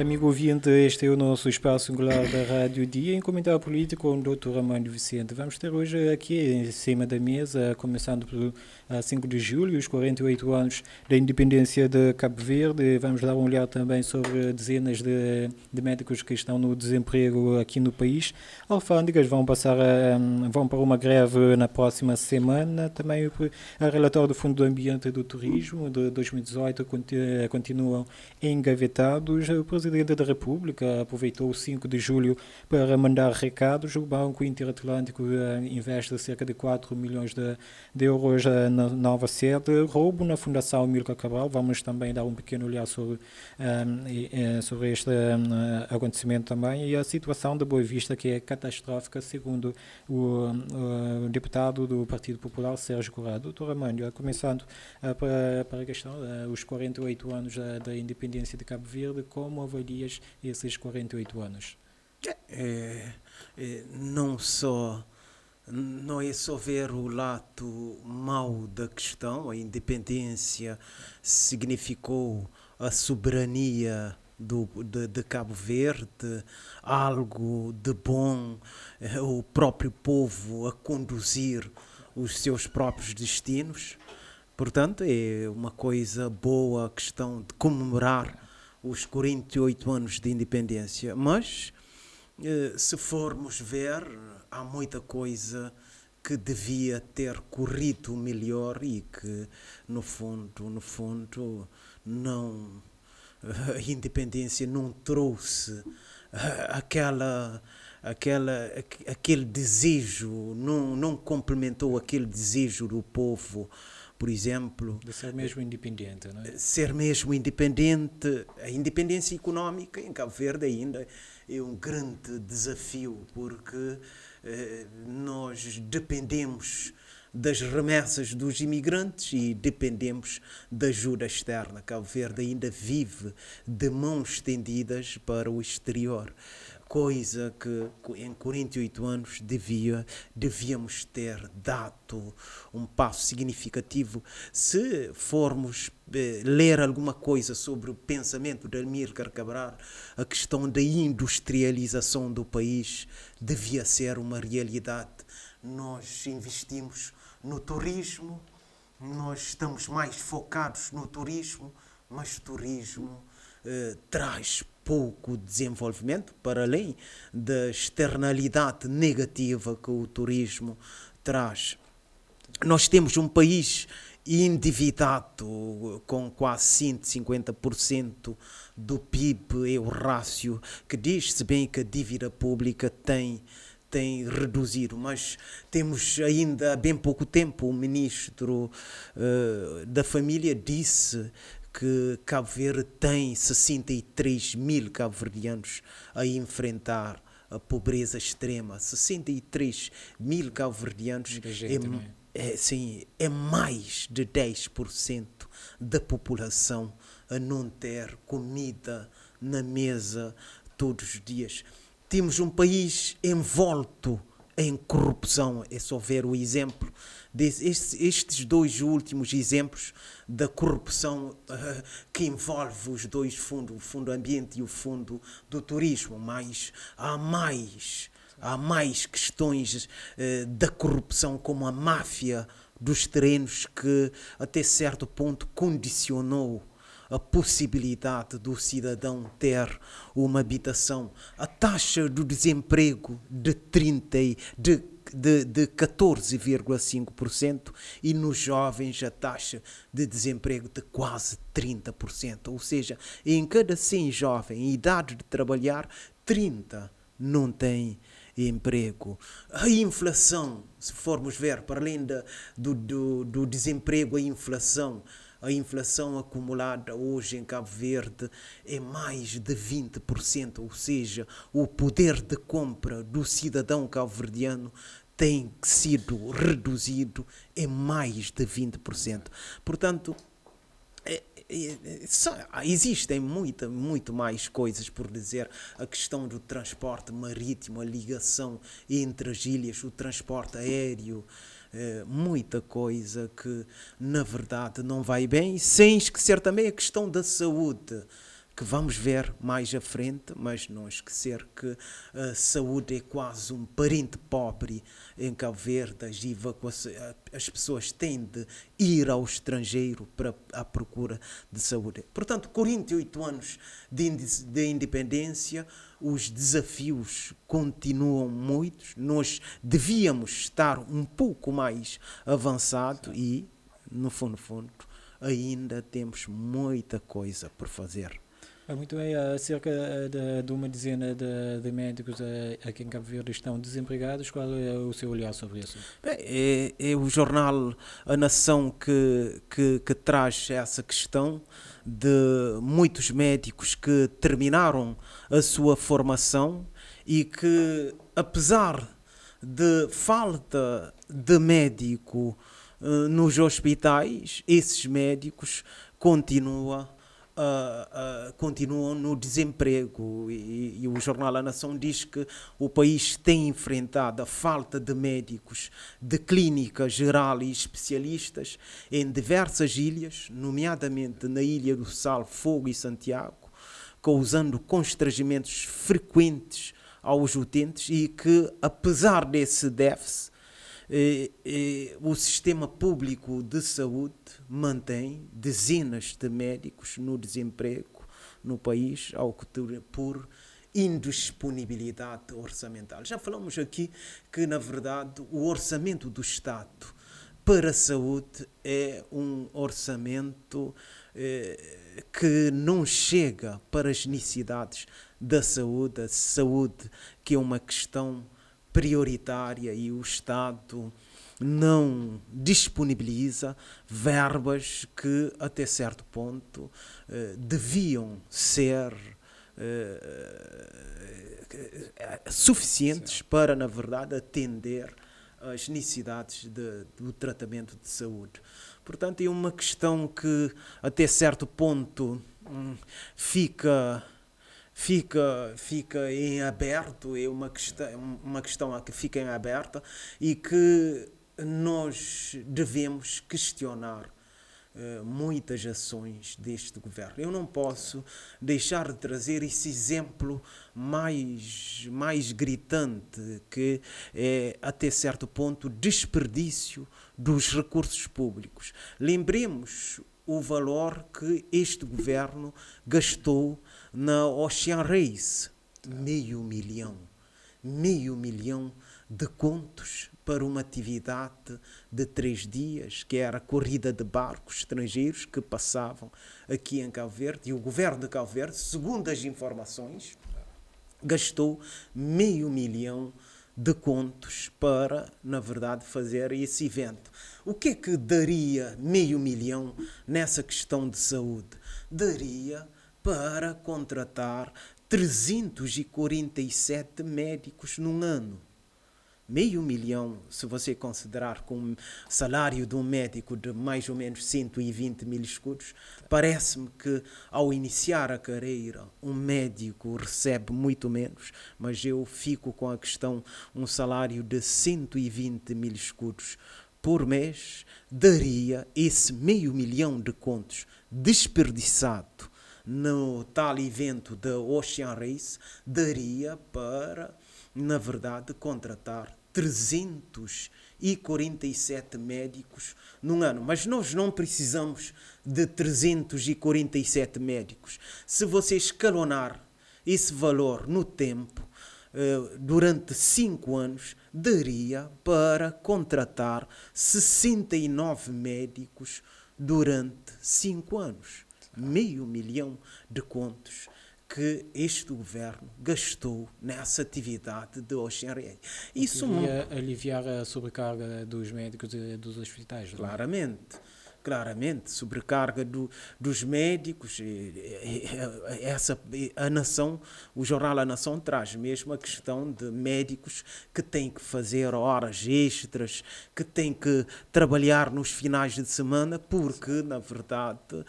Amigo ouvinte, este é o nosso espaço singular da Rádio Dia, em comentário político com o Dr. Armando Vicente. Vamos ter hoje aqui em cima da mesa, começando por 5 de julho, os 48 anos da independência de Cabo Verde. Vamos dar uma olhada também sobre dezenas de médicos que estão no desemprego aqui no país. Alfândegas vão vão para uma greve na próxima semana. Também o relatório do Fundo do Ambiente e do Turismo de 2018 continuam engavetados. O Presidente da República aproveitou o 5 de julho para mandar recados. O Banco Interatlântico investe cerca de 4 milhões de euros na nova sede. Roubo na Fundação Amílcar Cabral. Vamos também dar um pequeno olhar sobre este acontecimento também. E a situação da Boa Vista, que é catastrófica, segundo o deputado do Partido Popular, Sérgio Corrado. Doutor Armando, começando para a questão, os 48 anos da independência de Cabo Verde, como avalias esses 48 anos? Não é só ver o lado mau da questão. A independência significou a soberania de Cabo Verde, algo de bom, o próprio povo a conduzir os seus próprios destinos. Portanto, é uma coisa boa a questão de comemorar os 48 anos de independência. Mas, se formos ver, há muita coisa que devia ter corrido melhor e que, no fundo, não, a independência não trouxe aquele desejo, não complementou aquele desejo do povo. Por exemplo, de ser mesmo independente, não é? Ser mesmo independente. A independência económica em Cabo Verde ainda é um grande desafio, porque nós dependemos das remessas dos imigrantes e dependemos da ajuda externa. Cabo Verde ainda vive de mãos estendidas para o exterior, coisa que em 48 anos devíamos ter dado um passo significativo. Se formos ler alguma coisa sobre o pensamento de Amílcar Cabral, a questão da industrialização do país devia ser uma realidade. Nós investimos no turismo, nós estamos mais focados no turismo, mas o turismo traz pouco desenvolvimento, para além da externalidade negativa que o turismo traz. Nós temos um país endividado com quase 150% do PIB, é o rácio que diz-se bem que a dívida pública tem reduzido, mas temos ainda há bem pouco tempo o ministro da Família disse que Cabo Verde tem 63 mil cabo-verdianos a enfrentar a pobreza extrema. 63 mil cabo-verdianos é mais de 10% da população a não ter comida na mesa todos os dias. Temos um país envolto em corrupção. É só ver o exemplo estes dois últimos exemplos da corrupção que envolve os dois fundos, o Fundo do Ambiente e o Fundo do Turismo. Mas há mais questões da corrupção, como a máfia dos terrenos, que até certo ponto condicionou a possibilidade do cidadão ter uma habitação. A taxa do desemprego de 14,5% e nos jovens a taxa de desemprego de quase 30%. Ou seja, em cada 100 jovens em idade de trabalhar, 30 não têm emprego. A inflação, se formos ver, para além do desemprego, a inflação acumulada hoje em Cabo Verde é mais de 20%, ou seja, o poder de compra do cidadão cabo-verdiano tem sido reduzido em mais de 20%. Portanto, existem muito mais coisas por dizer. A questão do transporte marítimo, a ligação entre as ilhas, o transporte aéreo, muita coisa que na verdade não vai bem, sem esquecer também a questão da saúde, que vamos ver mais à frente, mas não esquecer que a saúde é quase um parente pobre em Cabo Verde. As pessoas têm de ir ao estrangeiro à procura de saúde. Portanto, 48 anos de independência, os desafios continuam muitos, nós devíamos estar um pouco mais avançado e, no fundo, ainda temos muita coisa por fazer. Muito bem, cerca de uma dezena de médicos aqui em Cabo Verde estão desempregados. Qual é o seu olhar sobre isso? É o jornal A Nação que traz essa questão de muitos médicos que terminaram a sua formação e que, apesar de falta de médico nos hospitais, esses médicos continuam no desemprego e o jornal A Nação diz que o país tem enfrentado a falta de médicos de clínica geral e especialistas em diversas ilhas, nomeadamente na Ilha do Sal, Fogo e Santiago, causando constrangimentos frequentes aos utentes e que, apesar desse déficit, o sistema público de saúde mantém dezenas de médicos no desemprego no país, por indisponibilidade orçamental. Já falamos aqui que, na verdade, o orçamento do Estado para a saúde é um orçamento que não chega para as necessidades da saúde, a saúde que é uma questão prioritária e o Estado não disponibiliza verbas que até certo ponto deviam ser suficientes para, na verdade, atender às necessidades do tratamento de saúde. Portanto, é uma questão que até certo ponto fica em aberto, é uma questão que fica em aberta e que nós devemos questionar muitas ações deste governo. Eu não posso deixar de trazer esse exemplo mais gritante, que é, até certo ponto, desperdício dos recursos públicos. Lembremos o valor que este governo gastou na Ocean Race, meio milhão de contos para uma atividade de 3 dias, que era a corrida de barcos estrangeiros que passavam aqui em Cabo Verde, e o governo de Cabo Verde, segundo as informações, gastou meio milhão de contos para, na verdade, fazer esse evento. O que é que daria meio milhão nessa questão de saúde? Daria para contratar 347 médicos num ano. Meio milhão, se você considerar com o salário de um médico de mais ou menos 120 mil escudos, parece-me que ao iniciar a carreira um médico recebe muito menos, mas eu fico com a questão, um salário de 120 mil escudos por mês daria esse meio milhão de contos desperdiçado no tal evento da Ocean Race, daria para, na verdade, contratar 347 médicos num ano. Mas nós não precisamos de 347 médicos. Se você escalonar esse valor no tempo, durante 5 anos, daria para contratar 69 médicos durante 5 anos. Meio milhão de contos que este governo gastou nessa atividade de Ocean Race. Isso ia aliviar a sobrecarga dos médicos e dos hospitais. Claramente, sobrecarga dos médicos. A Nação, o jornal A Nação traz mesmo a questão de médicos que têm que fazer horas extras, que têm que trabalhar nos finais de semana, porque, na verdade,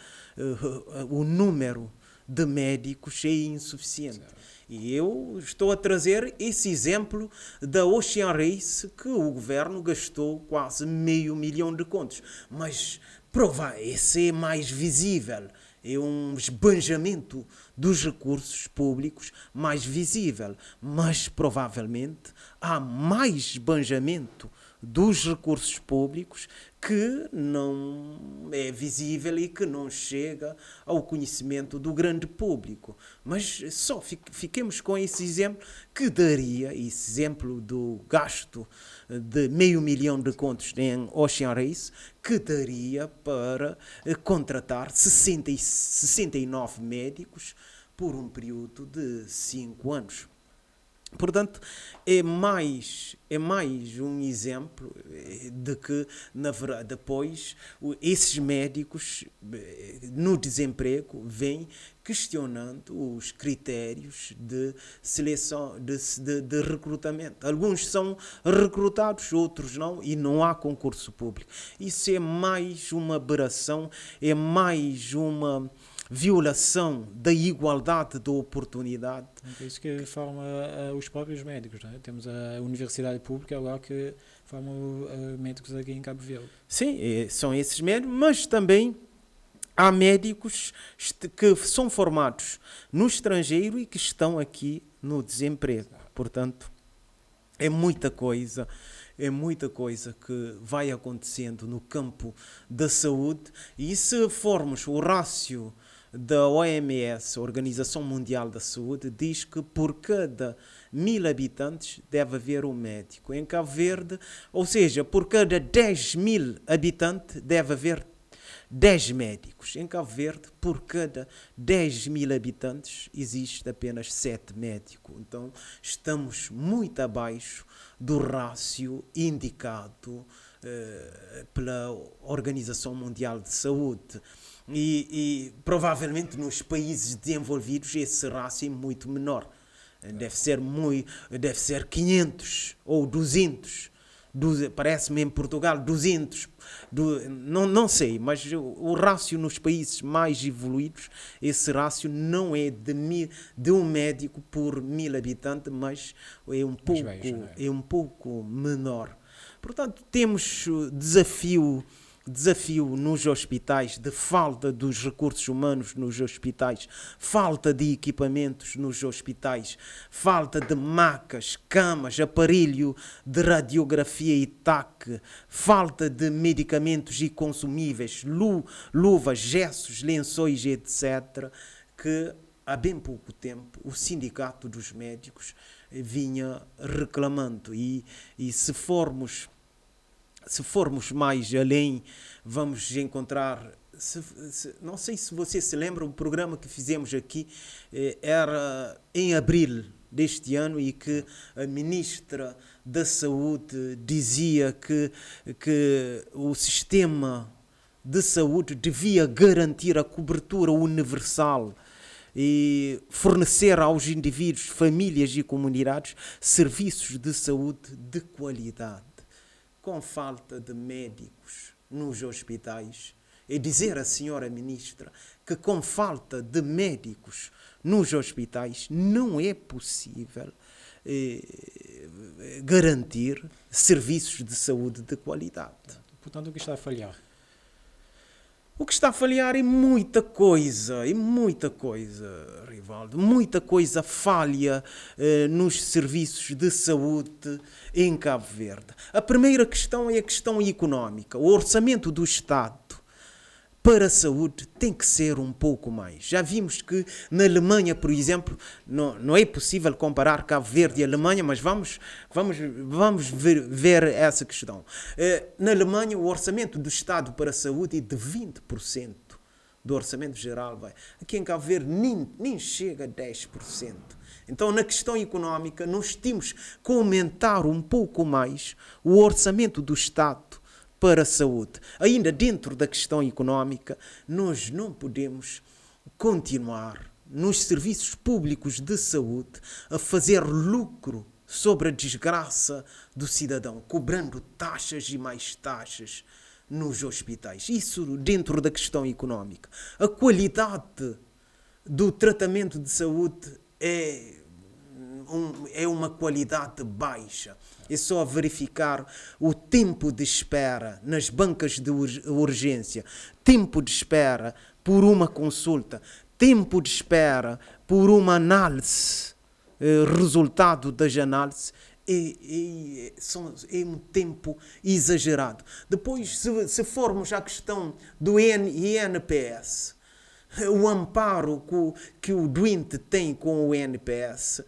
o número de médicos é insuficiente. E eu estou a trazer esse exemplo da Ocean Race, que o governo gastou quase meio milhão de contos. Mas esse é mais visível, é um esbanjamento dos recursos públicos mais visível, mas provavelmente há mais esbanjamento dos recursos públicos que não é visível e que não chega ao conhecimento do grande público. Mas só fiquemos com esse exemplo que daria, esse exemplo do gasto de 500 mil de contos em Ocean Race, que daria para contratar 69 médicos por um período de 5 anos. Portanto, é mais um exemplo de que, na verdade, depois, esses médicos no desemprego vêm questionando os critérios de seleção, de recrutamento. Alguns são recrutados, outros não, e não há concurso público. Isso é mais uma aberração, é mais uma violação da igualdade de oportunidade. É isso que forma os próprios médicos, não é? Temos a Universidade Pública agora que forma médicos aqui em Cabo Verde. Sim, são esses médicos, mas também há médicos que são formados no estrangeiro e que estão aqui no desemprego. Portanto, é muita coisa que vai acontecendo no campo da saúde, e se formos o rácio da OMS, Organização Mundial da Saúde, diz que por cada 1000 habitantes deve haver um médico. Em Cabo Verde, ou seja, por cada 10.000 habitantes deve haver 10 médicos. Em Cabo Verde, por cada 10.000 habitantes, existe apenas 7 médicos. Então, estamos muito abaixo do rácio indicado pela Organização Mundial de Saúde. E provavelmente nos países desenvolvidos esse rácio é muito menor. Deve ser 500 ou 200. Parece-me em Portugal 200, não sei, mas o rácio nos países mais evoluídos, esse rácio não é de um médico por 1000 habitantes, mas é um pouco menor. Portanto, temos desafio nos hospitais, de falta dos recursos humanos nos hospitais, falta de equipamentos nos hospitais, falta de macas, camas, aparelho de radiografia e TAC, falta de medicamentos e consumíveis, luvas, gessos, lençóis, etc., que há bem pouco tempo o Sindicato dos Médicos vinha reclamando. E se formos mais além, vamos encontrar, não sei se você se lembra, o programa que fizemos aqui era em abril deste ano, e que a Ministra da Saúde dizia que o sistema de saúde devia garantir a cobertura universal e fornecer aos indivíduos, famílias e comunidades serviços de saúde de qualidade. Com falta de médicos nos hospitais, e dizer à senhora ministra que com falta de médicos nos hospitais não é possível garantir serviços de saúde de qualidade. Portanto, o que está a falhar? O que está a falhar é muita coisa, Rivaldo. Muita coisa falha nos serviços de saúde em Cabo Verde. A primeira questão é a questão económica. O orçamento do Estado para a saúde tem que ser um pouco mais. Já vimos que na Alemanha, por exemplo, não é possível comparar Cabo Verde e Alemanha, mas vamos ver essa questão. Na Alemanha, o orçamento do Estado para a saúde é de 20% do orçamento geral. Aqui em Cabo Verde nem chega a 10%. Então, na questão económica, nós temos que aumentar um pouco mais o orçamento do Estado para a saúde. Ainda dentro da questão económica, nós não podemos continuar nos serviços públicos de saúde a fazer lucro sobre a desgraça do cidadão, cobrando taxas e mais taxas nos hospitais. Isso dentro da questão económica. A qualidade do tratamento de saúde é uma qualidade baixa. É só verificar o tempo de espera nas bancas de urgência, tempo de espera por uma consulta, tempo de espera por uma análise, resultado das análises, é um tempo exagerado. Depois, se formos à questão do INPS, o amparo que o doente tem com o INPS,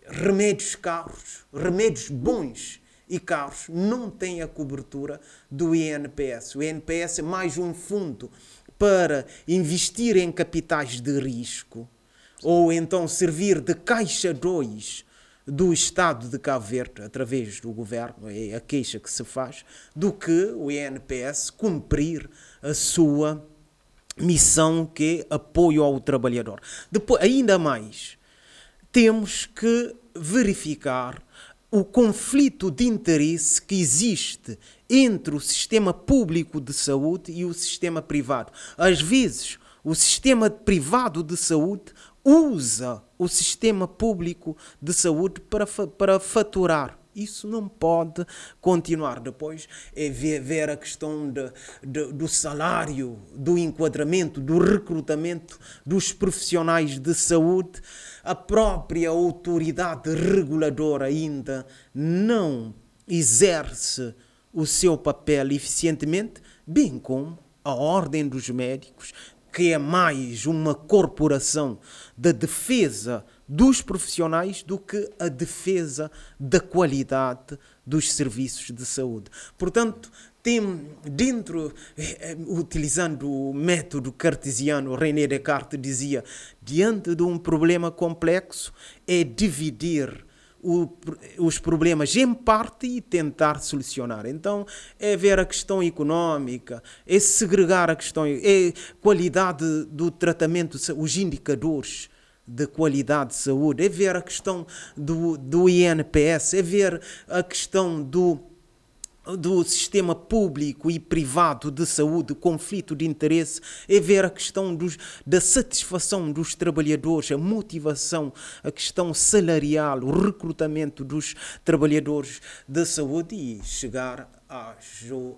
remédios caros, remédios bons e caros, não têm a cobertura do INPS. O INPS é mais um fundo para investir em capitais de risco, ou então servir de caixa 2 do Estado de Cabo Verde, através do governo, é a queixa que se faz, do que o INPS cumprir a sua missão, que é apoio ao trabalhador. Depois, ainda mais, temos que verificar o conflito de interesse que existe entre o sistema público de saúde e o sistema privado. Às vezes, o sistema privado de saúde usa o sistema público de saúde para faturar. Isso não pode continuar. Depois é ver a questão do salário, do enquadramento, do recrutamento dos profissionais de saúde. A própria autoridade reguladora ainda não exerce o seu papel eficientemente, bem como a Ordem dos Médicos, que é mais uma corporação da defesa dos profissionais do que a defesa da qualidade dos serviços de saúde. Portanto, utilizando o método cartesiano, René Descartes dizia, diante de um problema complexo, é dividir os problemas em parte e tentar solucionar. Então, é ver a questão económica, é segregar a questão, é qualidade do tratamento, os indicadores de qualidade de saúde, é ver a questão do INPS, é ver a questão do sistema público e privado de saúde, conflito de interesse, é ver a questão da satisfação dos trabalhadores, a motivação, a questão salarial, o recrutamento dos trabalhadores da saúde e chegar à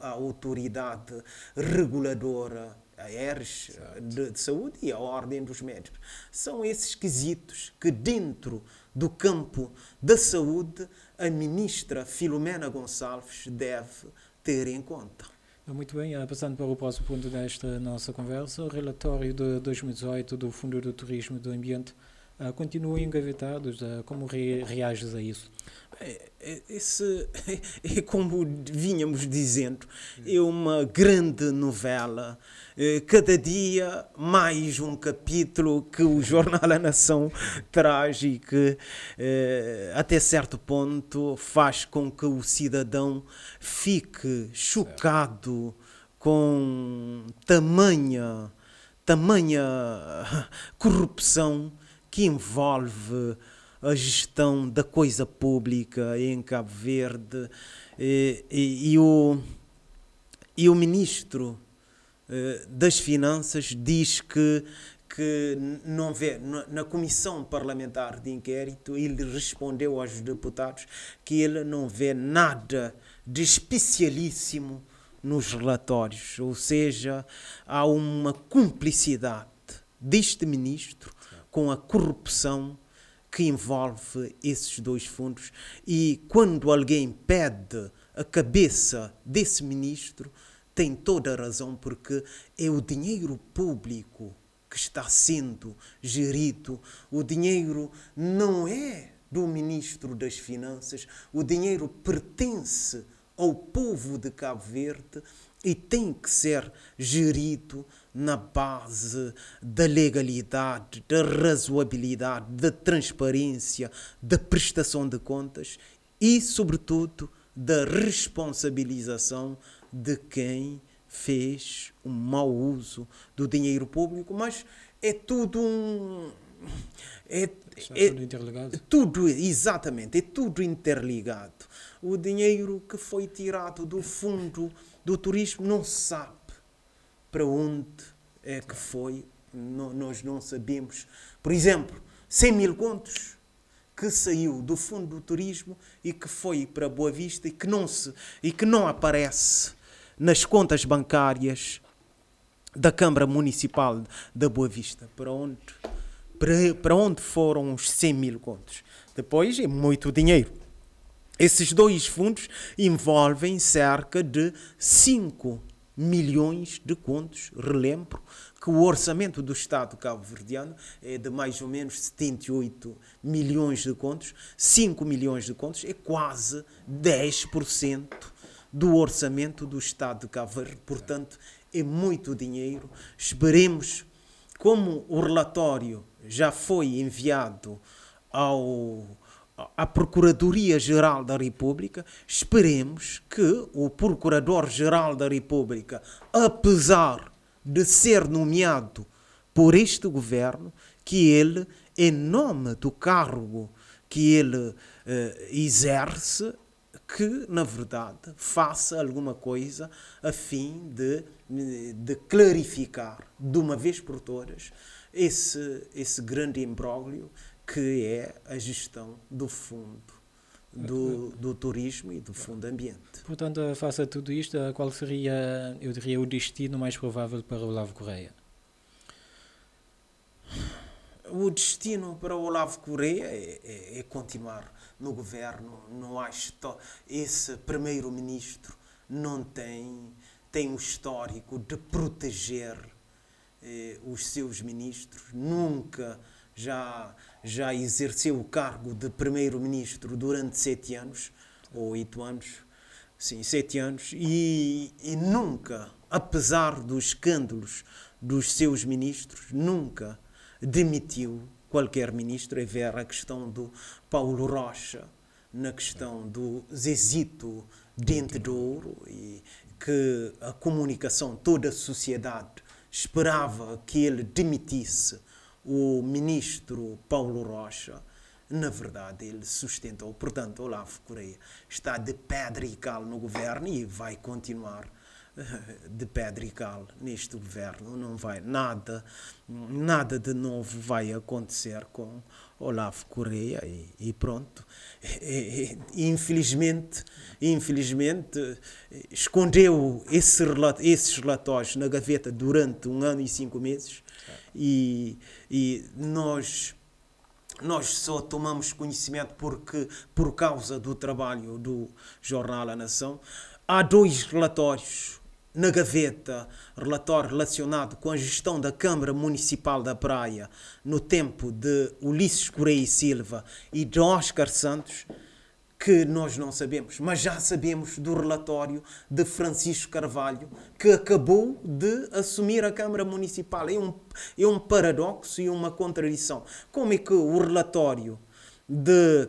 autoridade reguladora, a ERS de saúde e a Ordem dos Médicos. São esses quesitos que, dentro do campo da saúde, a ministra Filomena Gonçalves deve ter em conta. Muito bem, passando para o próximo ponto desta nossa conversa, o relatório de 2018 do Fundo do Turismo e do Ambiente continua engavetado. Como reages a isso? É como vínhamos dizendo, é uma grande novela. Cada dia mais um capítulo que o jornal A Nação traz e que até certo ponto faz com que o cidadão fique chocado com tamanha corrupção que envolve a gestão da coisa pública em Cabo Verde, e o ministro das Finanças diz que não vê, na Comissão Parlamentar de Inquérito, ele respondeu aos deputados que ele não vê nada de especialíssimo nos relatórios, ou seja, há uma cumplicidade deste ministro com a corrupção que envolve esses dois fundos, e quando alguém pede a cabeça desse ministro, tem toda a razão, porque é o dinheiro público que está sendo gerido. O dinheiro não é do Ministro das Finanças, o dinheiro pertence ao povo de Cabo Verde e tem que ser gerido na base da legalidade, da razoabilidade, da transparência, da prestação de contas e, sobretudo, da responsabilização de quem fez um mau uso do dinheiro público. Mas é tudo tudo interligado? Exatamente, é tudo interligado. O dinheiro que foi tirado do fundo do turismo não se sabe para onde é que foi. Nós não sabemos. Por exemplo, 100 mil contos que saiu do fundo do turismo e que foi para Boa Vista e que não aparece nas contas bancárias da Câmara Municipal da Boa Vista. Para onde foram os 100 mil contos? Depois é muito dinheiro. Esses dois fundos envolvem cerca de 5 milhões de contos. Relembro que o orçamento do Estado cabo-verdiano é de mais ou menos 78 milhões de contos. 5 milhões de contos é quase 10% do orçamento do Estado de Cabo Verde. Portanto, é muito dinheiro. Esperemos, como o relatório já foi enviado à Procuradoria-Geral da República, esperemos que o Procurador-Geral da República, apesar de ser nomeado por este governo, que ele, em nome do cargo que ele exerce, que, na verdade, faça alguma coisa a fim de clarificar, de uma vez por todas, esse grande imbróglio que é a gestão do fundo do turismo e do fundo ambiente. Portanto, face a tudo isto, qual seria, eu diria, o destino mais provável para o Olavo Correia? O destino para o Olavo Correia é continuar no governo. Não há esse primeiro-ministro não tem um histórico de proteger os seus ministros. Nunca já exerceu o cargo de primeiro-ministro durante 7 anos, ou 8 anos, sim, 7 anos, e nunca, apesar dos escândalos dos seus ministros, nunca demitiu qualquer ministro. É ver a questão do Paulo Rocha, na questão do Zezito Dente de Ouro, e que a comunicação, toda a sociedade esperava que ele demitisse o ministro Paulo Rocha. Na verdade, ele sustentou. Portanto, Olavo Correia está de pedra e cal no governo e vai continuar de pedra e cal neste governo. Não vai nada de novo vai acontecer com Olavo Correia e pronto. Infelizmente, escondeu esses relatórios na gaveta durante 1 ano e 5 meses e nós só tomamos conhecimento por causa do trabalho do jornal A Nação. Há 2 relatórios na gaveta, relatório relacionado com a gestão da Câmara Municipal da Praia no tempo de Ulisses Correia e Silva e de Oscar Santos, que nós não sabemos, mas já sabemos do relatório de Francisco Carvalho, que acabou de assumir a Câmara Municipal. É um paradoxo e uma contradição. Como é que o relatório de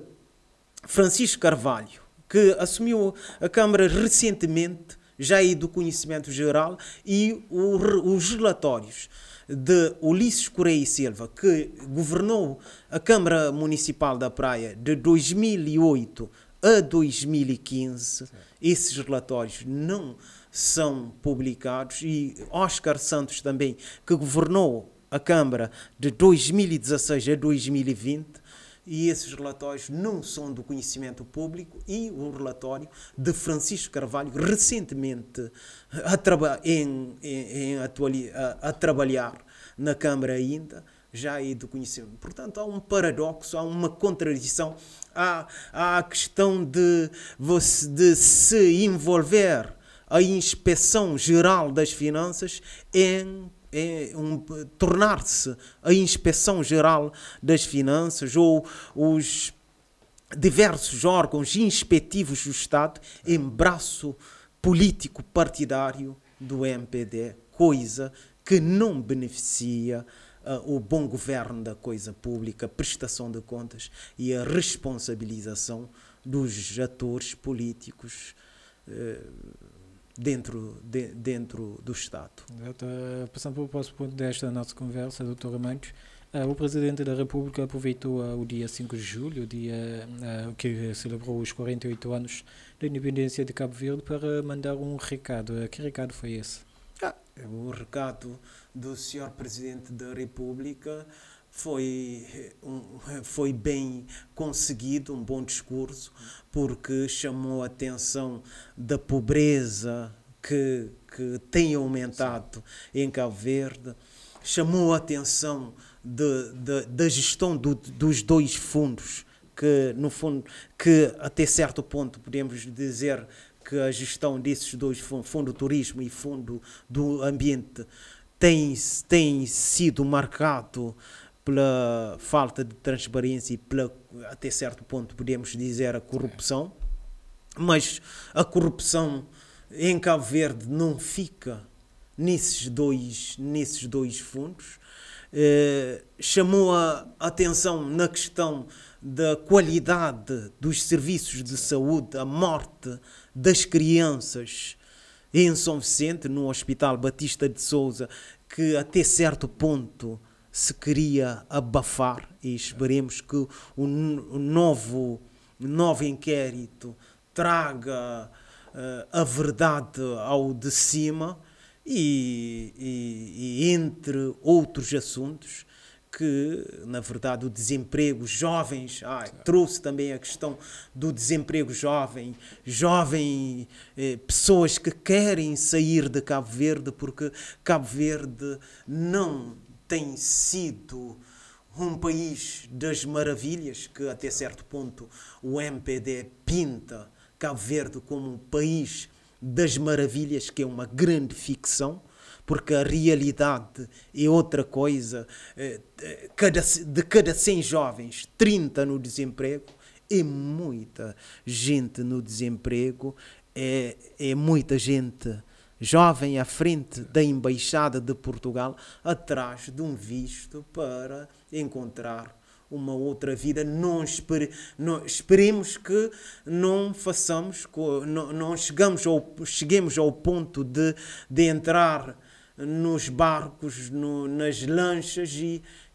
Francisco Carvalho, que assumiu a Câmara recentemente, já é do conhecimento geral, e os relatórios de Ulisses Correia e Silva, que governou a Câmara Municipal da Praia de 2008 a 2015, esses relatórios não são publicados, e Oscar Santos também, que governou a Câmara de 2016 a 2020, e esses relatórios não são do conhecimento público, e o relatório de Francisco Carvalho, recentemente a trabalhar na Câmara ainda, já é do conhecimento. Portanto, há um paradoxo, há uma contradição, há a questão de se envolver a Inspeção Geral das Finanças tornar-se a Inspeção Geral das Finanças ou os diversos órgãos inspectivos do Estado em braço político partidário do MPD, coisa que não beneficia o bom governo da coisa pública, prestação de contas e a responsabilização dos atores políticos dentro do Estado. Passando para o próximo ponto desta nossa conversa, Dr. Amantes, o Presidente da República aproveitou o dia 5 de julho, o dia que celebrou os 48 anos da independência de Cabo Verde, para mandar um recado. Que recado foi esse? O recado do Sr. Presidente da República foi bem conseguido, um bom discurso, porque chamou a atenção da pobreza que tem aumentado em Cabo Verde, chamou a atenção da gestão dos dois fundos, que no fundo, que até certo ponto podemos dizer que a gestão desses dois fundos, Fundo do Turismo e Fundo do Ambiente, tem sido marcado pela falta de transparência e até certo ponto podemos dizer a corrupção, mas a corrupção em Cabo Verde não fica nesses dois fundos. Chamou a atenção na questão da qualidade dos serviços de saúde, a morte das crianças em São Vicente, no Hospital Batista de Souza, que até certo ponto se queria abafar, e esperemos que o novo inquérito traga a verdade ao de cima, e entre outros assuntos, que na verdade o desemprego jovens, trouxe também a questão do desemprego jovem, pessoas que querem sair de Cabo Verde, porque Cabo Verde não tem sido um país das maravilhas, que até certo ponto o MPD pinta Cabo Verde como um país das maravilhas, que é uma grande ficção, porque a realidade é outra coisa. De cada 100 jovens, 30 no desemprego, é muita gente no desemprego, é muita gente jovem à frente da Embaixada de Portugal, atrás de um visto para encontrar uma outra vida. Esperemos que não façamos, não cheguemos ao ponto de entrar nos barcos, nas lanchas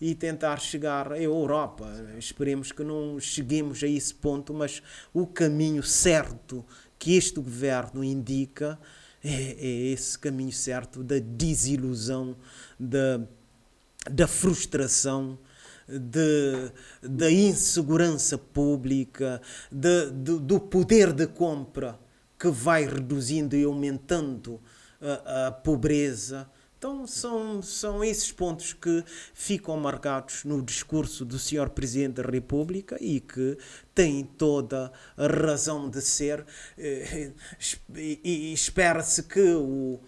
e tentar chegar à Europa. Esperemos que não cheguemos a esse ponto, mas o caminho certo que este governo indica é esse caminho certo da desilusão, da frustração, da insegurança pública, do poder de compra que vai reduzindo e aumentando a pobreza. Então são esses pontos que ficam marcados no discurso do Sr. Presidente da República e que têm toda a razão de ser, e espera-se que o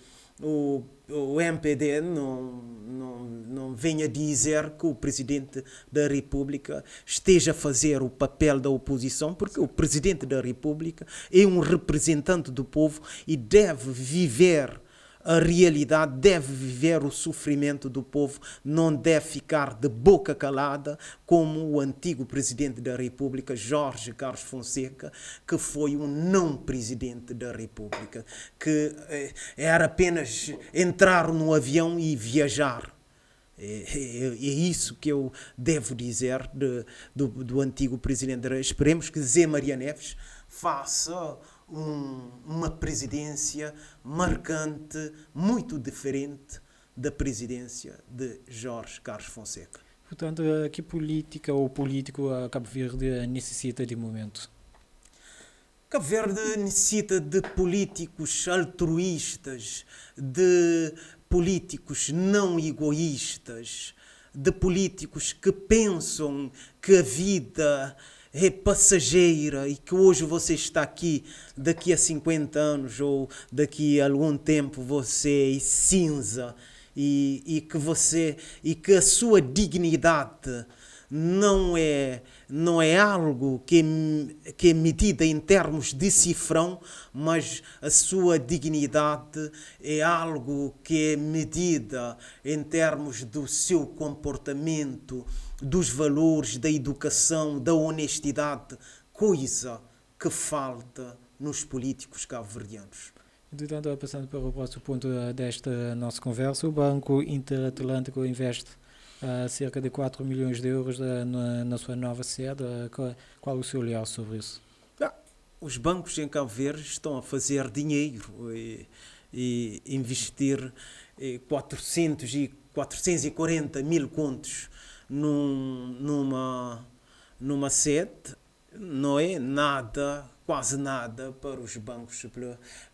MPD não venha dizer que o Presidente da República esteja a fazer o papel da oposição, porque o Presidente da República é um representante do povo e deve viver a realidade, deve viver o sofrimento do povo, não deve ficar de boca calada como o antigo Presidente da República, Jorge Carlos Fonseca, que foi um não Presidente da República, que era apenas entrar no avião e viajar. É isso que eu devo dizer do antigo Presidente da República. Esperemos que Zé Maria Neves faça uma presidência marcante, muito diferente da presidência de Jorge Carlos Fonseca. Portanto, que política ou político a Cabo Verde necessita de momento? Cabo Verde necessita de políticos altruístas, de políticos não egoístas, de políticos que pensam que a vida é passageira e que hoje você está aqui, daqui a 50 anos ou daqui a algum tempo você é cinza, e que a sua dignidade não é algo que é medida em termos de cifrão, mas a sua dignidade é algo que é medida em termos do seu comportamento, dos valores, da educação, da honestidade, coisa que falta nos políticos cabo-verdianos. Entretanto, passando para o próximo ponto desta nossa conversa, o Banco Interatlântico investe cerca de 4 milhões de euros na sua nova sede. Qual o seu olhar sobre isso? Os bancos em Cabo Verde estão a fazer dinheiro e investir 440 mil contos numa sede não é nada, quase nada para os bancos,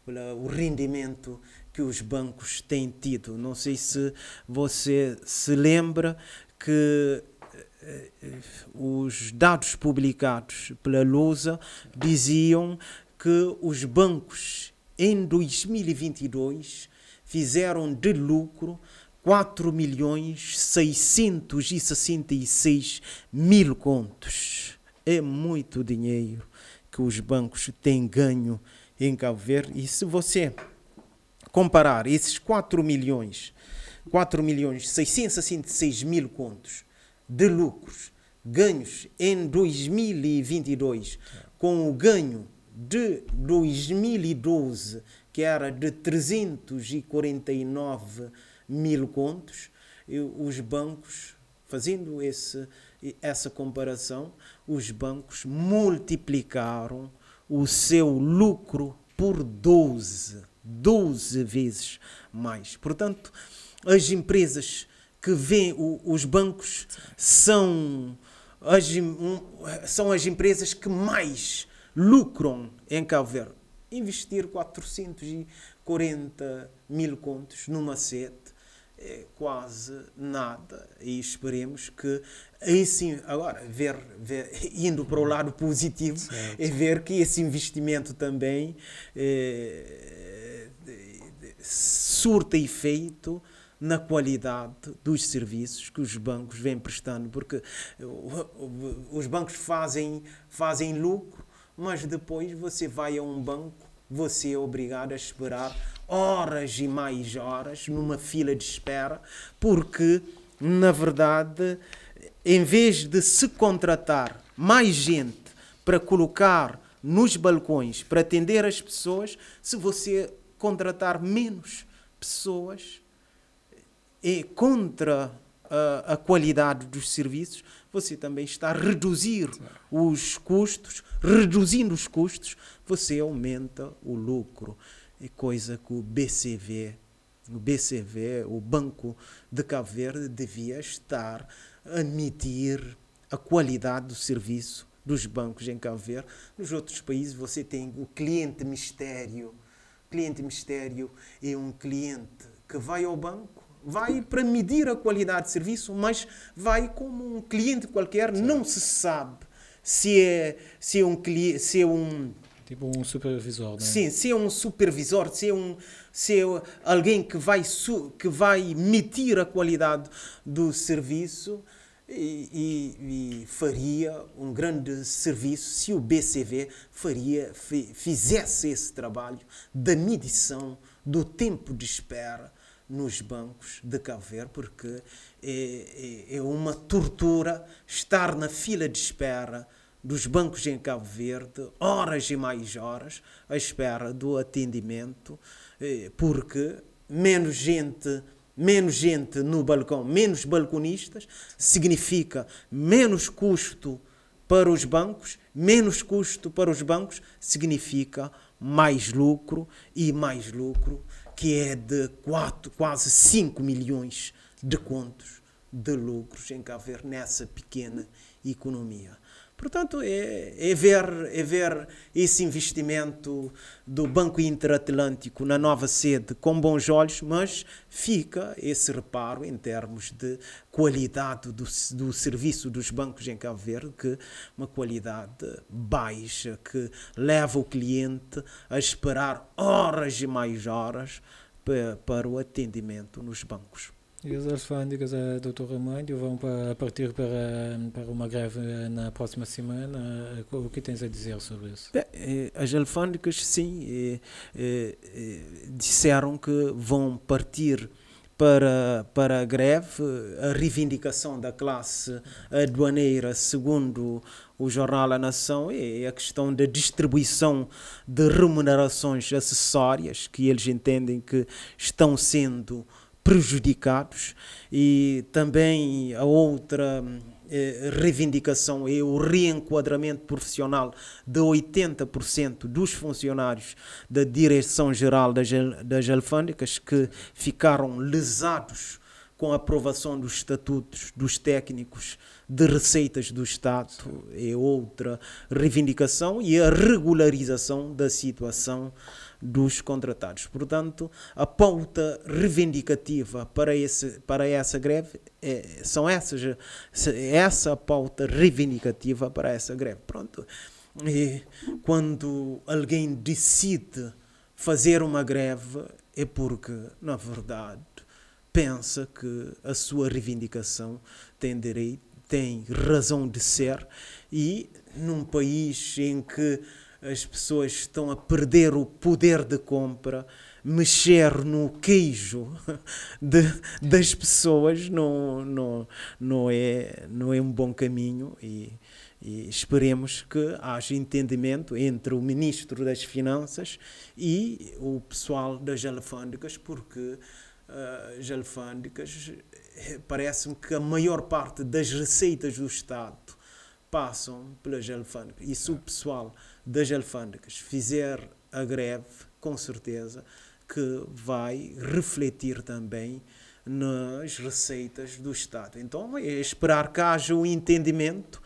pelo rendimento que os bancos têm tido. Não sei se você se lembra que os dados publicados pela Lusa diziam que os bancos em 2022 fizeram de lucro 4.666.000 contos. É muito dinheiro que os bancos têm ganho em Cabo Verde. E se você comparar esses 4.666.000 contos de lucros ganhos em 2022 com o ganho de 2012, que era de 349.000 contos, os bancos, fazendo essa comparação, os bancos multiplicaram o seu lucro por 12 vezes mais. Portanto, as empresas que vêm, os bancos são as empresas que mais lucram em Cabo Verde. Investir 440.000 contos numa sede é quase nada, e esperemos que assim, agora indo para o lado positivo, certo, é ver que esse investimento também surta efeito na qualidade dos serviços que os bancos vêm prestando, porque os bancos fazem lucro, mas depois você vai a um banco, você é obrigado a esperar horas e mais horas numa fila de espera, porque, na verdade, em vez de se contratar mais gente para colocar nos balcões, para atender as pessoas, se você contratar menos pessoas, é contra a qualidade dos serviços, você também está a reduzir os custos. Reduzindo os custos, você aumenta o lucro. É coisa que o BCV, o Banco de Cabo Verde, devia estar a admitir a qualidade do serviço dos bancos em Cabo Verde. Nos outros países você tem o cliente mistério. O cliente mistério é um cliente que vai ao banco, vai para medir a qualidade de serviço, mas vai como um cliente qualquer, não se sabe se é um tipo um supervisor, né? Sim, se é um supervisor, se é alguém que vai medir a qualidade do serviço, e faria um grande serviço se o BCV fizesse esse trabalho da medição do tempo de espera nos bancos de Cabo Verde, porque é uma tortura estar na fila de espera dos bancos em Cabo Verde, horas e mais horas, à espera do atendimento, porque menos gente no balcão, menos balconistas, significa menos custo para os bancos, menos custo para os bancos significa mais lucro, e mais lucro que é de quase 5 milhões de contos de lucros em Cabo Verde nessa pequena economia. Portanto, é ver esse investimento do Banco Interatlântico na nova sede com bons olhos, mas fica esse reparo em termos de qualidade do serviço dos bancos em Cabo Verde, que uma qualidade baixa, que leva o cliente a esperar horas e mais horas para o atendimento nos bancos. E as alfândegas, Dr. Armando, vão partir para uma greve na próxima semana. O que tens a dizer sobre isso? As alfândegas, sim, disseram que vão partir para a greve. A reivindicação da classe aduaneira, segundo o jornal A Nação, é a questão da distribuição de remunerações acessórias, que eles entendem que estão sendo prejudicados, e também a outra reivindicação é o reenquadramento profissional de 80% dos funcionários da Direção-Geral das Alfândegas, que ficaram lesados com a aprovação dos estatutos dos técnicos de receitas do Estado, é outra reivindicação, e a regularização da situação dos contratados. Portanto, a pauta reivindicativa para essa greve essa pauta reivindicativa para essa greve. Pronto. E quando alguém decide fazer uma greve é porque, na verdade, pensa que a sua reivindicação tem direito, tem razão de ser, e num país em que as pessoas estão a perder o poder de compra, mexer no queijo das pessoas não é um bom caminho, e esperemos que haja entendimento entre o Ministro das Finanças e o pessoal das alfândegas, porque as alfândegas, parece-me que a maior parte das receitas do Estado passam pelas alfândegas. E se o pessoal das alfândegas fizer a greve, com certeza que vai refletir também nas receitas do Estado. Então é esperar que haja um entendimento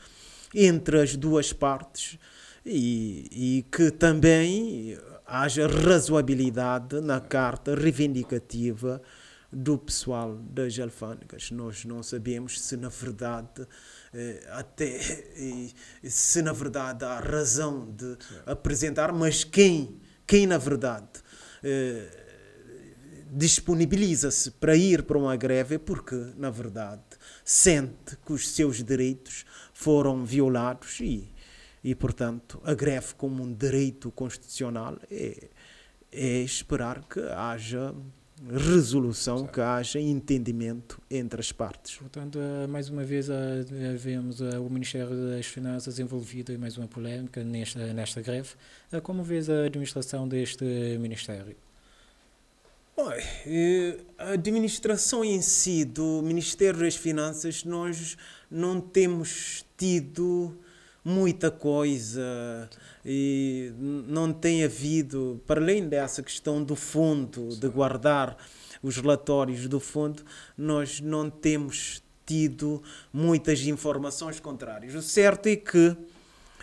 entre as duas partes e que também haja razoabilidade na carta reivindicativa do pessoal das alfândegas. Nós não sabemos se na verdade se na verdade há razão de apresentar, mas quem na verdade disponibiliza-se para ir para uma greve é porque na verdade sente que os seus direitos foram violados, e portanto a greve como um direito constitucional é esperar que haja resolução, que haja entendimento entre as partes. Portanto, mais uma vez vemos o Ministério das Finanças envolvido em mais uma polémica nesta greve. Como vês a administração deste Ministério? Bom, a administração em si do Ministério das Finanças, nós não temos tido muita coisa, e não tem havido, para além dessa questão do fundo, de guardar os relatórios do fundo, nós não temos tido muitas informações contrárias. O certo é que,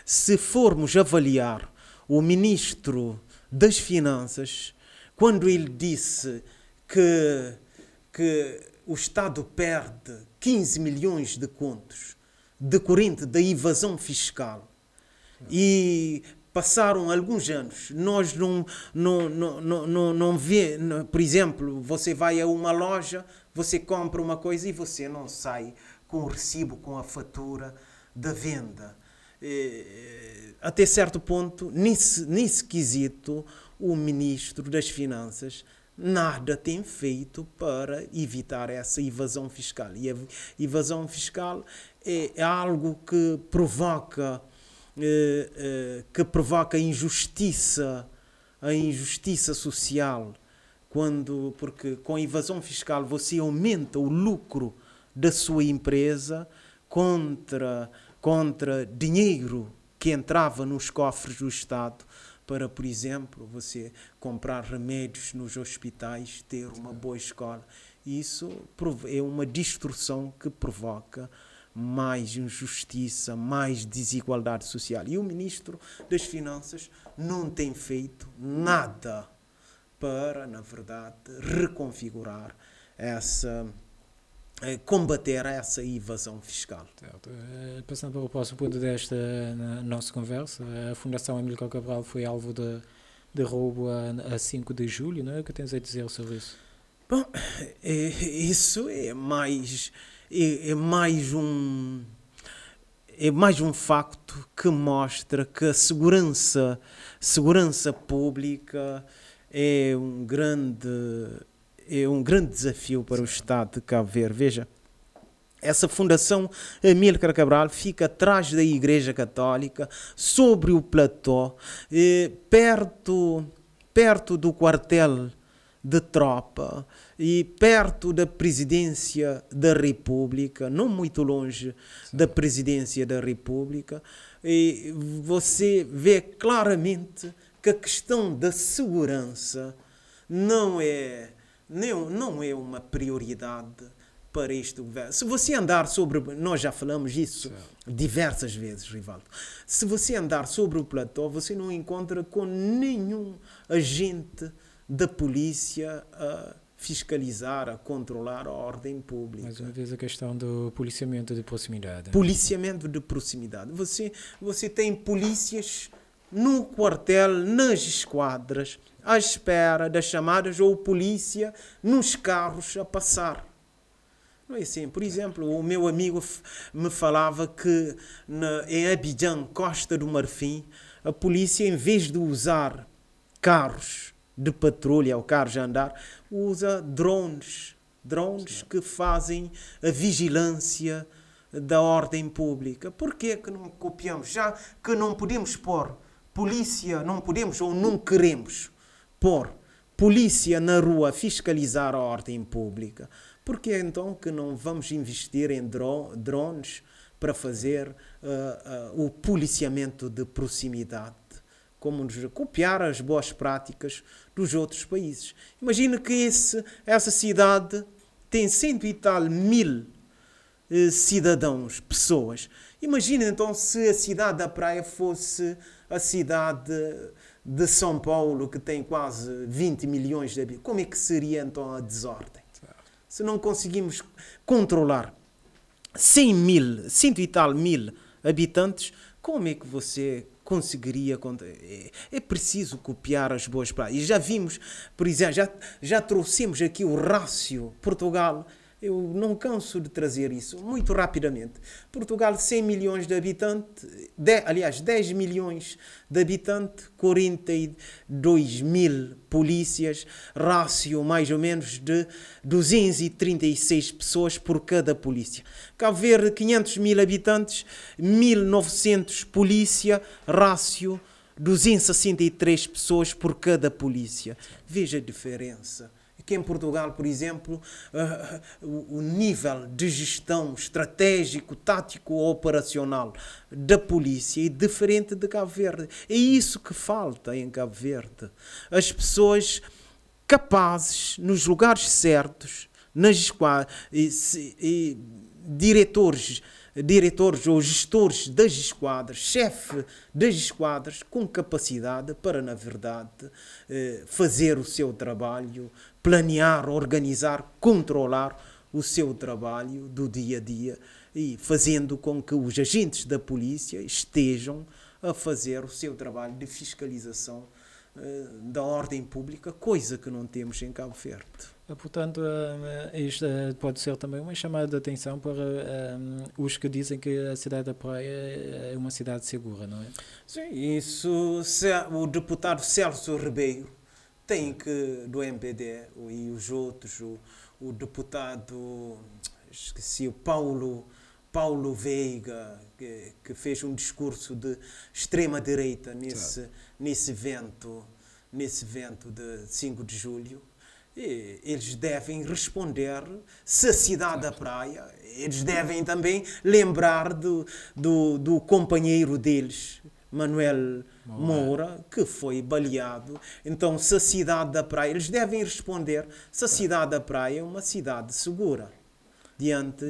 se formos avaliar o Ministro das Finanças, quando ele disse que o Estado perde 15 milhões de contos decorrente da evasão fiscal, e passaram alguns anos, nós não vê, por exemplo, você vai a uma loja, você compra uma coisa e você não sai com o recibo, com a fatura da venda. Até certo ponto, nesse quesito, o Ministro das Finanças nada tem feito para evitar essa evasão fiscal. E a evasão fiscal é algo que provoca a injustiça social, porque com a evasão fiscal você aumenta o lucro da sua empresa contra dinheiro que entrava nos cofres do Estado para, por exemplo, você comprar remédios nos hospitais, ter uma boa escola. Isso é uma distorção que provoca mais injustiça, mais desigualdade social. E o Ministro das Finanças não tem feito nada para, na verdade, reconfigurar combater essa evasão fiscal. Certo. Passando para o próximo ponto desta nossa conversa, a Fundação Amílcar Cabral foi alvo de roubo a 5 de julho, não é? O que tens a dizer sobre isso? Bom, isso é mais um facto que mostra que a segurança pública é um grande desafio para o Estado de Cabo Verde. Veja, essa Fundação Amílcar Cabral fica atrás da Igreja Católica, sobre o platô, perto do quartel de tropa e perto da Presidência da República, não muito longe da Presidência da República, e você vê claramente que a questão da segurança não é uma prioridade para este governo. Se você andar sobre... Nós já falamos isso diversas vezes, Rivaldo. Se você andar sobre o platô, você não encontra com nenhum agente da polícia a fiscalizar, a controlar a ordem pública. Mais uma vez a questão do policiamento de proximidade. Policiamento de proximidade. Você tem polícias no quartel, nas esquadras, à espera das chamadas, ou polícia nos carros a passar. Não é assim? Por exemplo, o meu amigo me falava que em Abidjan, Costa do Marfim, a polícia, em vez de usar carros de patrulha ou carros a andar, usa drones que fazem a vigilância da ordem pública. Por que não copiamos? Já que não podemos pôr polícia, não podemos ou não queremos pôr polícia na rua a fiscalizar a ordem pública, por que então que não vamos investir em drones para fazer o policiamento de proximidade? Como copiar as boas práticas dos outros países. Imagina que essa cidade tem 100 e tal mil cidadãos, pessoas. Imagina então se a cidade da Praia fosse a cidade de São Paulo, que tem quase 20 milhões de habitantes. Como é que seria então a desordem? Se não conseguimos controlar 100 e tal mil habitantes, como é que você conseguiria? É preciso copiar as boas práticas. E já vimos, por exemplo, já trouxemos aqui o rácio Portugal. Eu não canso de trazer isso muito rapidamente. Portugal, 100 milhões de habitantes, 10 milhões de habitantes, 42 mil polícias, rácio mais ou menos de 236 pessoas por cada polícia. Cabo Verde, 500 mil habitantes, 1.900 polícia, rácio 263 pessoas por cada polícia. Veja a diferença. Que em Portugal, por exemplo, o nível de gestão estratégico, tático ou operacional da polícia é diferente de Cabo Verde. É isso que falta em Cabo Verde. As pessoas capazes, nos lugares certos, nas esquadras, diretores ou gestores das esquadras, chefe das esquadras, com capacidade para, na verdade, fazer o seu trabalho, planear, organizar, controlar o seu trabalho do dia a dia e fazendo com que os agentes da polícia estejam a fazer o seu trabalho de fiscalização da ordem pública, coisa que não temos em Cabo Verde. Portanto, isto pode ser também uma chamada de atenção para os que dizem que a cidade da Praia é uma cidade segura, não é? Sim, isso o deputado Celso Ribeiro tem que, do MPD, e os outros, o deputado, esqueci, o Paulo Veiga, que fez um discurso de extrema-direita nesse evento de 5 de julho, e eles devem responder se a cidade da Praia, eles devem também lembrar do companheiro deles, Manuel Moura, que foi baleado. Então, se a cidade da Praia, eles devem responder se a cidade da Praia é uma cidade segura, diante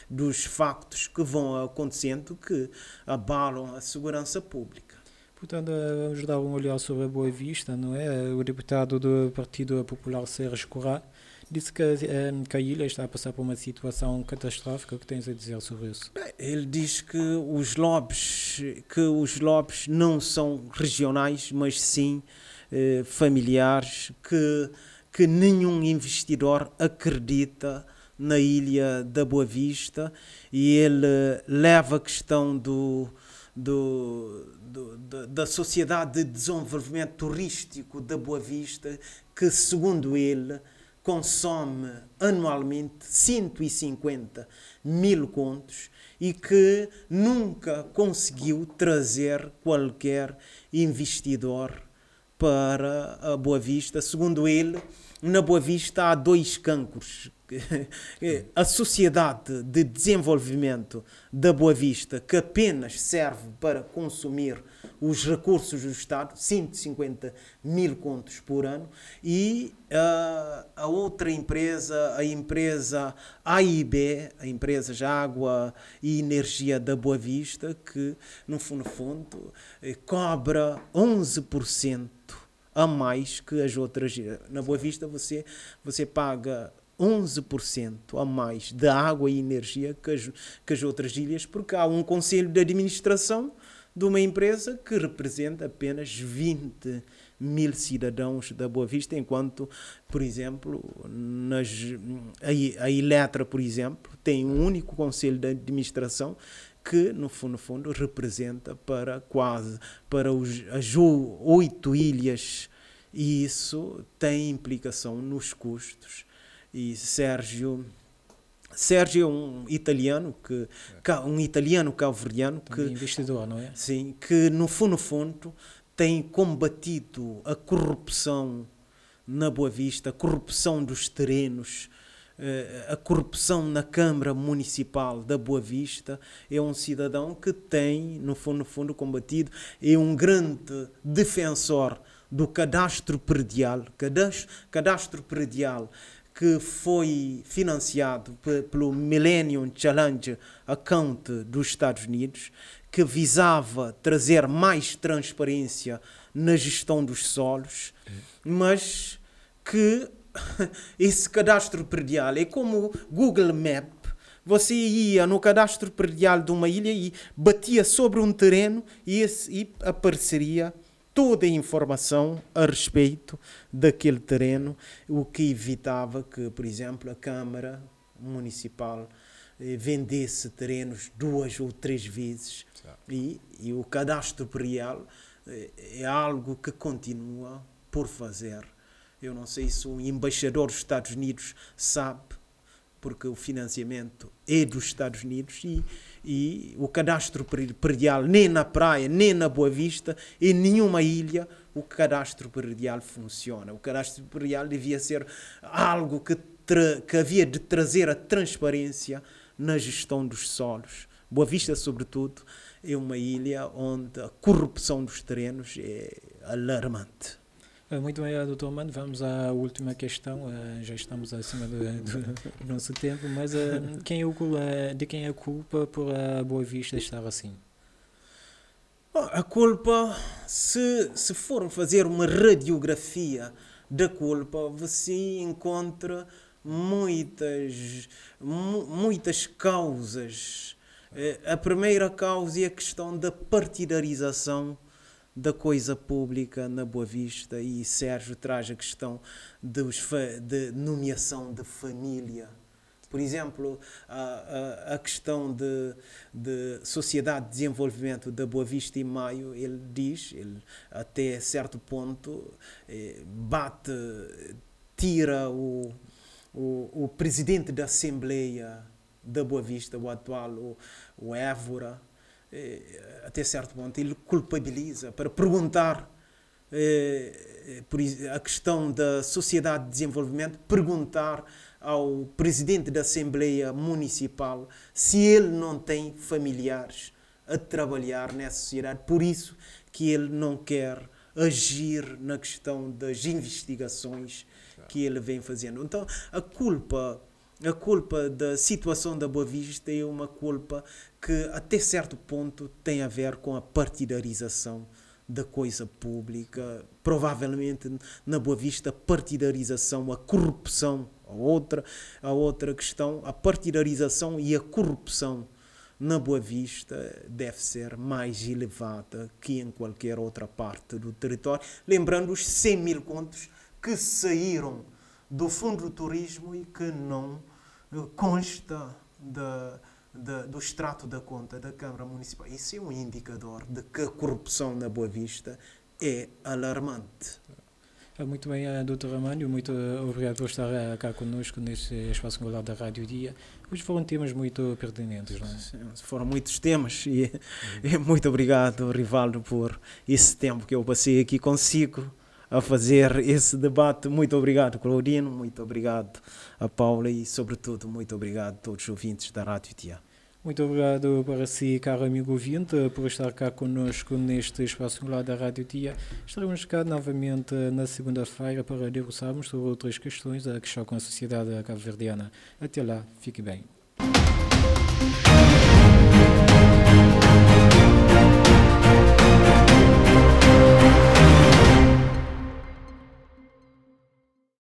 dos factos que vão acontecendo que abalam a segurança pública. Portanto, vamos dar um olhar sobre a Boa Vista, não é? O deputado do Partido Popular, Sérgio Corrá, disse que a ilha está a passar por uma situação catastrófica. O que tens a dizer sobre isso? Ele diz que os lobbies não são regionais, mas sim familiares, que nenhum investidor acredita na ilha da Boa Vista, e ele leva a questão da Sociedade de Desenvolvimento Turístico da Boa Vista, que, segundo ele, consome anualmente 150 mil contos e que nunca conseguiu trazer qualquer investidor para a Boa Vista. Segundo ele, na Boa Vista há 2 cancros. A Sociedade de Desenvolvimento da Boa Vista, que apenas serve para consumir os recursos do Estado, 150 mil contos por ano, e a outra empresa, a empresa AIB, a empresa de água e energia da Boa Vista, que no fundo cobra 11% a mais que as outras. Na Boa Vista você paga 11% a mais de água e energia que as outras ilhas, porque há um conselho de administração de uma empresa que representa apenas 20.000 cidadãos da Boa Vista, enquanto, por exemplo, a Eletra, por exemplo, tem um único conselho de administração que, no fundo, representa para as 8 ilhas, e isso tem implicação nos custos. E Sérgio é um italiano cabo-verdiano que investidor, não é? Sim, que no fundo tem combatido a corrupção na Boa Vista, a corrupção dos terrenos, a corrupção na Câmara Municipal da Boa Vista. É um cidadão que tem, no fundo, combatido, é um grande defensor do cadastro predial, que foi financiado pelo Millennium Challenge Account dos Estados Unidos, que visava trazer mais transparência na gestão dos solos, mas que esse cadastro predial é como o Google Map. Você ia no cadastro predial de uma ilha e batia sobre um terreno e apareceria toda a informação a respeito daquele terreno, o que evitava que, por exemplo, a Câmara Municipal vendesse terrenos 2 ou 3 vezes. E o cadastro predial é algo que continua por fazer. Eu não sei se o embaixador dos Estados Unidos sabe, porque o financiamento é dos Estados Unidos, e o cadastro predial, nem na praia, nem na Boa Vista, em nenhuma ilha, o cadastro predial funciona. O cadastro predial devia ser algo que havia de trazer a transparência na gestão dos solos. Boa Vista, sobretudo, é uma ilha onde a corrupção dos terrenos é alarmante. Muito bem, Dr. Armando. Vamos à última questão. Já estamos acima do nosso tempo, mas de quem é a culpa por a Boa Vista estar assim? A culpa, se for fazer uma radiografia da culpa, você encontra muitas causas. A primeira causa é a questão da partidarização da coisa pública na Boa Vista, e Sérgio traz a questão de nomeação de família. Por exemplo, a questão de Sociedade de Desenvolvimento da Boa Vista e Maio, ele até certo ponto tira o presidente da Assembleia da Boa Vista, o atual, o Évora. Até certo ponto ele culpabiliza para perguntar por a questão da Sociedade de Desenvolvimento, perguntar ao presidente da Assembleia Municipal se ele não tem familiares a trabalhar nessa sociedade, por isso que ele não quer agir na questão das investigações que ele vem fazendo. Então a culpa da situação da Boa Vista é uma culpa que até certo ponto tem a ver com a partidarização da coisa pública. Provavelmente na Boa Vista a partidarização, a corrupção, a outra questão, a partidarização e a corrupção na Boa Vista deve ser mais elevada que em qualquer outra parte do território. Lembrando os 100.000 contos que saíram do Fundo do Turismo e que não consta do extrato da conta da Câmara Municipal. Isso é um indicador de que a corrupção na Boa Vista é alarmante. Muito bem, Dr. Armando, muito obrigado por estar cá conosco neste espaço singular da Rádio Dia. Hoje foram temas muito pertinentes, não é? Foram muitos temas e muito obrigado, Rivaldo, por esse tempo que eu passei aqui consigo a fazer esse debate. Muito obrigado, Claudino, muito obrigado a Paula e, sobretudo, muito obrigado a todos os ouvintes da Rádio Dia. Muito obrigado para si, caro amigo ouvinte, por estar cá conosco neste espaço singular da Rádio Dia. Estaremos cá novamente na segunda-feira para debruçarmos sobre outras questões que chocam a sociedade cabo-verdiana. Até lá, fique bem.